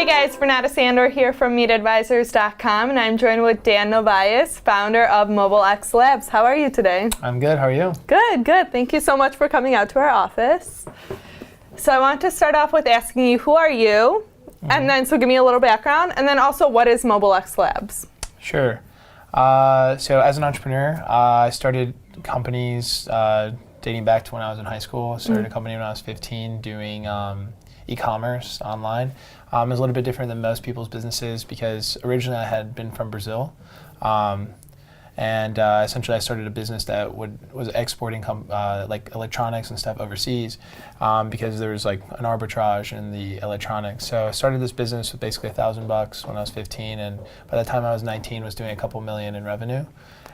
Hey guys, Renata Sandor here from MeetAdvisors.com, and I'm joined with Dan Novias, founder of MobileX Labs. How are you today? I'm good. How are you? Good, good. Thank you so much for coming out to our office. So I want to start off with asking you, who are you? And then, so give me a little background, and then also, what is MobileX Labs? Sure. So as an entrepreneur, I started companies dating back to when I was in high school. I started a company when I was 15 doing e-commerce online. It was a little bit different than most people's businesses because originally I had been from Brazil. And essentially I started a business that was exporting like electronics and stuff overseas because there was like an arbitrage in the electronics. So I started this business with basically $1,000 when I was 15, and by the time I was 19 was doing a couple million in revenue.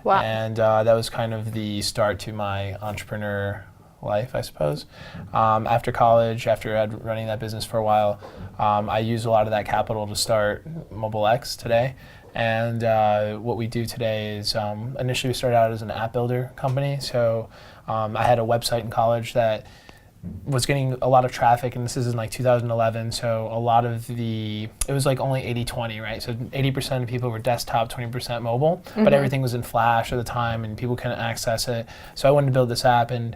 Wow. And that was kind of the start to my entrepreneur life, I suppose. After college, after I'd running that business for a while, I used a lot of that capital to start MobileX today. And what we do today is initially we started out as an app builder company. So I had a website in college that was getting a lot of traffic, and this is in like 2011. So a lot of it was like only 80-20, right? So 80% of people were desktop, 20% mobile, but everything was in Flash at the time and people couldn't access it. So I wanted to build this app, and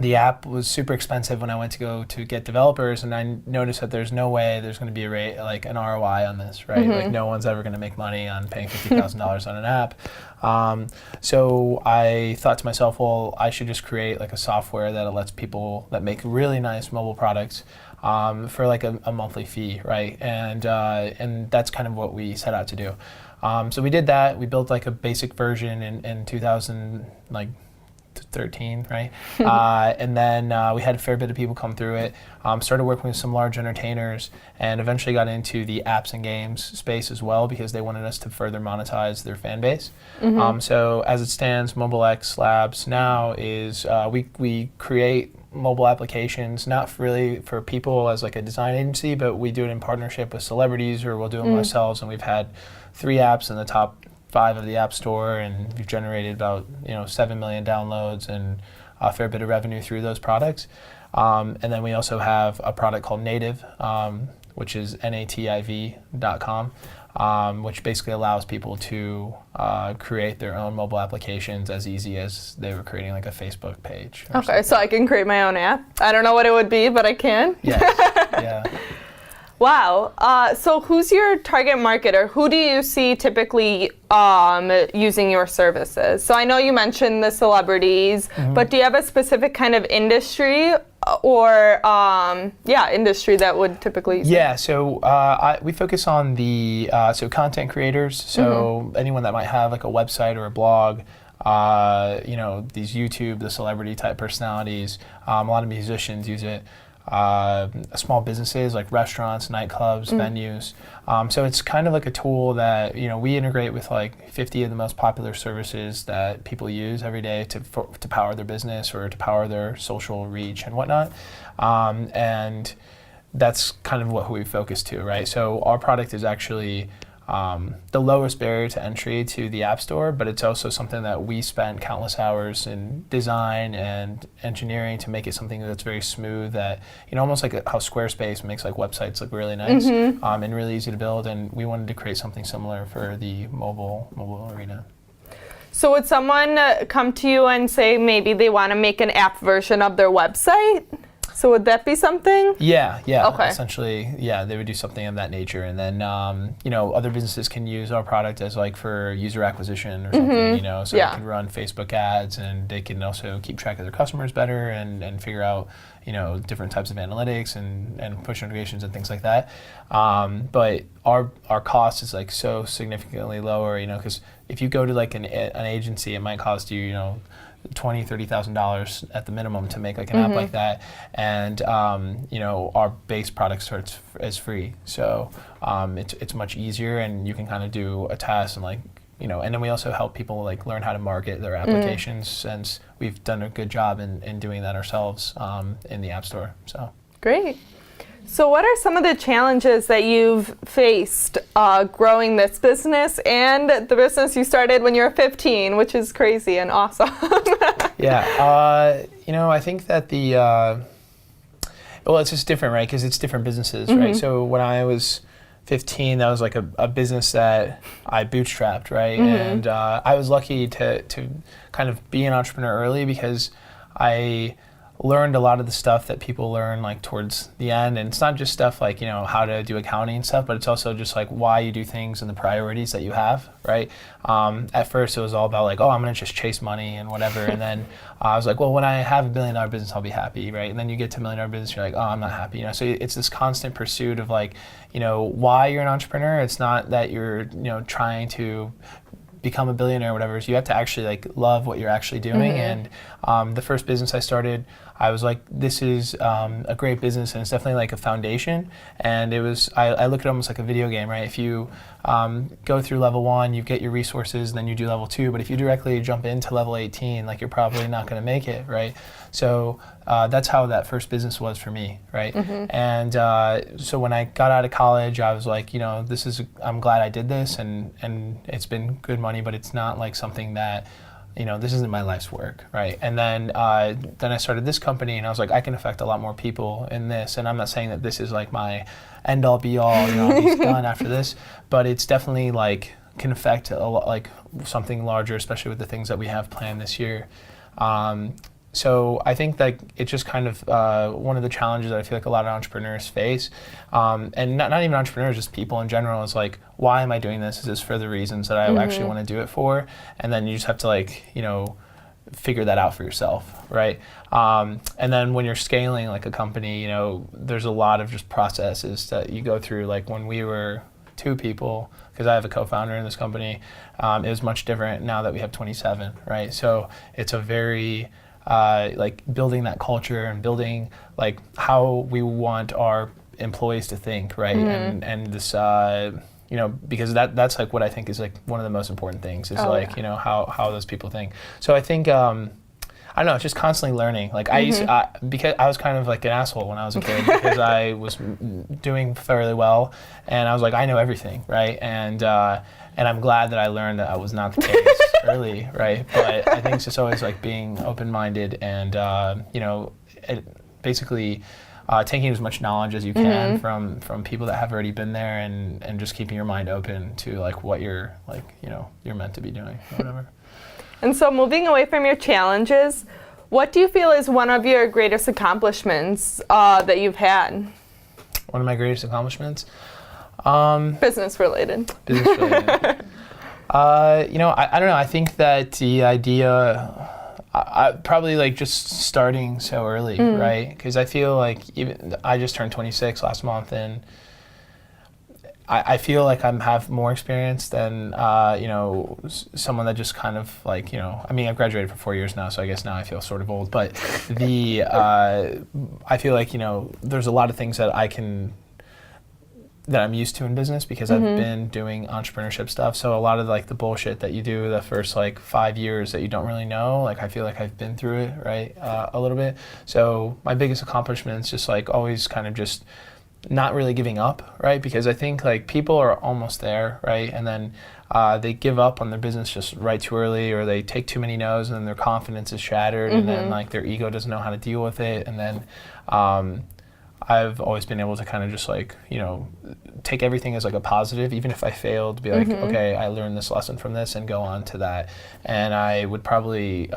the app was super expensive when I went to go to get developers, and I noticed that there's no way there's going to be an ROI on this, right? Like no one's ever going to make money on paying $50,000 on an app. So I thought to myself, well, I should just create like a software that lets people that make really nice mobile products for like a monthly fee, right? And that's kind of what we set out to do. So we did that. We built like a basic version in 2013, right? And then we had a fair bit of people come through it, started working with some large entertainers, and eventually got into the apps and games space as well because they wanted us to further monetize their fan base. So as it stands, MobileX Labs now is we create mobile applications, not really for people as like a design agency, but we do it in partnership with celebrities, or we'll do them ourselves, and we've had 3 apps in the top 5 of the App Store, and we've generated about 7 million downloads and a fair bit of revenue through those products. And then we also have a product called Nativ, which is nativ.com, which basically allows people to create their own mobile applications as easy as they were creating like a Facebook page. Okay, so I can create my own app. I don't know what it would be, but I can. Yes. Yeah. Wow. So who's your target market, or who do you see typically using your services? So I know you mentioned the celebrities, but do you have a specific kind of industry or industry that would typically use it? Yeah, so we focus on the content creators, so anyone that might have like a website or a blog, these YouTube, the celebrity type personalities, a lot of musicians use it. Small businesses like restaurants, nightclubs, venues. So it's kind of like a tool that we integrate with like 50 of the most popular services that people use every day to power their business or to power their social reach and whatnot. And that's kind of what we focus to, right? So our product is actually the lowest barrier to entry to the App Store, but it's also something that we spent countless hours in design and engineering to make it something that's very smooth, that almost like how Squarespace makes like websites look really nice and really easy to build, and we wanted to create something similar for the mobile arena. So would someone come to you and say maybe they want to make an app version of their website? So would that be something? Yeah. Okay. Essentially, yeah, they would do something of that nature, and then other businesses can use our product as like for user acquisition or something. So they can run Facebook ads, and they can also keep track of their customers better and figure out different types of analytics and push notifications and things like that. But our cost is like so significantly lower, because if you go to like an agency, it might cost you $20,000-$30,000 at the minimum to make like an app like that, and our base product starts as free, so it's much easier, and you can kind of do a test and and then we also help people like learn how to market their applications, since we've done a good job in doing that ourselves in the App Store. So great. So what are some of the challenges that you've faced growing this business and the business you started when you were 15, which is crazy and awesome? Yeah, I think that well, it's just different, right? Because it's different businesses, right? So when I was 15, that was like a business that I bootstrapped, right? And I was lucky to kind of be an entrepreneur early because I learned a lot of the stuff that people learn like towards the end. And it's not just stuff like, you know, how to do accounting and stuff, but it's also just like why you do things and the priorities that you have, right? At first it was all about like, oh, I'm gonna just chase money and whatever. And then I was like, well, when I have $1 billion business, I'll be happy, right? And then you get to $1 million business, you're like, oh, I'm not happy, you know? So it's this constant pursuit of like, you know, why you're an entrepreneur. It's not that you're, you know, trying to become a billionaire or whatever. So you have to actually like love what you're actually doing. And the first business I started, I was like, this is a great business and it's definitely like a foundation. And it was, I look at it almost like a video game, right? If you go through level 1, you get your resources, and then you do level 2. But if you directly jump into level 18, like you're probably not going to make it, right? So that's how that first business was for me, right? And so when I got out of college, I was like, you know, I'm glad I did this, and it's been good money, but it's not like something that, you know, this isn't my life's work, right? And then I started this company, and I was like, I can affect a lot more people in this. And I'm not saying that this is like my end all be all, you know, I'll be done after this, but it's definitely like can affect a lot, like something larger, especially with the things that we have planned this year. So I think that it's just kind of one of the challenges that I feel like a lot of entrepreneurs face, and not even entrepreneurs, just people in general, is like, why am I doing this? Is this for the reasons that I actually want to do it for? And then you just have to like, you know, figure that out for yourself, right? And then when you're scaling like a company, you know, there's a lot of just processes that you go through. Like when we were 2 people, because I have a co-founder in this company, it was much different now that we have 27, right? So it's a very like building that culture and building like how we want our employees to think, right? And this, you know, because that's like what I think is like one of the most important things is you know, how those people think. So I think, I don't know, it's just constantly learning. Like I used to, because I was kind of like an asshole when I was a kid because I was doing fairly well and I was like, I know everything, right? And I'm glad that I learned that I was not the case early, right? But I think it's just always like being open-minded and, you know, basically taking as much knowledge as you can from people that have already been there and just keeping your mind open to like what you're like, you know, you're meant to be doing or whatever. And so moving away from your challenges, what do you feel is one of your greatest accomplishments that you've had? One of my greatest accomplishments? Business related. Business related. You know, I don't know. I think that the idea, I probably like just starting so early, right? Because I feel like even I just turned 26 last month, and I feel like I have more experience than you know, someone that just kind of like, you know, I mean, I've graduated for 4 years now, so I guess now I feel sort of old. But the I feel like, you know, there's a lot of things that I'm used to in business because I've been doing entrepreneurship stuff. So a lot of like the bullshit that you do the first like 5 years that you don't really know, like I feel like I've been through it, right, a little bit. So my biggest accomplishment is just like always kind of just not really giving up, right? Because I think like people are almost there, right? And then they give up on their business just right too early, or they take too many no's and then their confidence is shattered, and then like their ego doesn't know how to deal with it. And then I've always been able to kind of just like, you know, take everything as like a positive, even if I failed, to be like, okay, I learned this lesson from this and go on to that. And I would probably,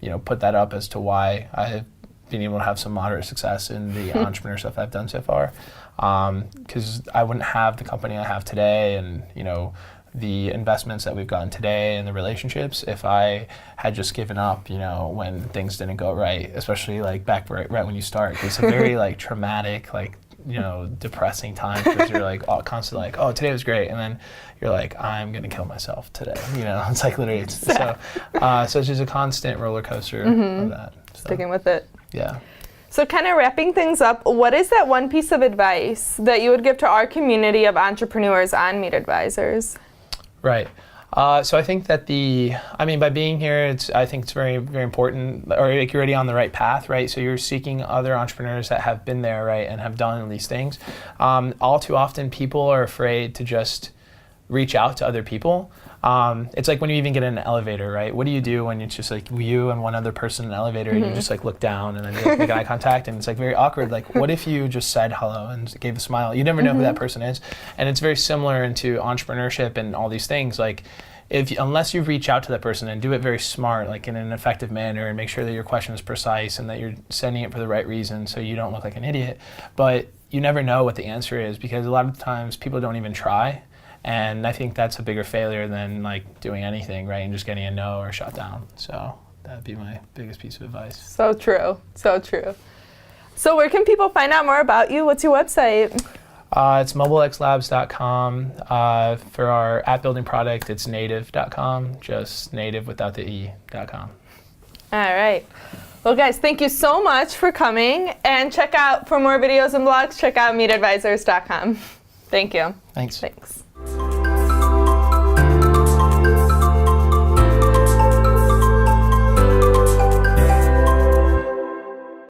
you know, put that up as to why I have been able to have some moderate success in the entrepreneur stuff I've done so far. Because I wouldn't have the company I have today and, you know, the investments that we've gotten today and the relationships if I had just given up, you know, when things didn't go right, especially like back right when you start. It's a very like traumatic, like, you know, depressing time because you're like constantly like, oh, today was great, and then you're like, I'm gonna kill myself today. You know, it's like literally so it's just a constant roller coaster of that. So, sticking with it. Yeah. So kind of wrapping things up, what is that one piece of advice that you would give to our community of entrepreneurs on Meet Advisors? Right. So I think that by being here, I think it's very, very important, or like you're already on the right path, right? So you're seeking other entrepreneurs that have been there, right, and have done these things. All too often, people are afraid to just reach out to other people. It's like when you even get in an elevator, right? What do you do when it's just like you and one other person in an elevator and you just like look down and then you like, make eye contact, and it's like very awkward. Like what if you just said hello and gave a smile? You never know who that person is. And it's very similar into entrepreneurship and all these things. Like unless you reach out to that person and do it very smart, like in an effective manner, and make sure that your question is precise and that you're sending it for the right reason so you don't look like an idiot. But you never know what the answer is, because a lot of times people don't even try. And I think that's a bigger failure than like doing anything, right? And just getting a no or shut down. So that'd be my biggest piece of advice. So true. So true. So where can people find out more about you? What's your website? It's MobileXLabs.com. For our app building product, it's native.com, just native without the E.com. All right. Well, guys, thank you so much for coming. And check out, for more videos and blogs, check out meetadvisors.com. Thank you. Thanks. Thanks.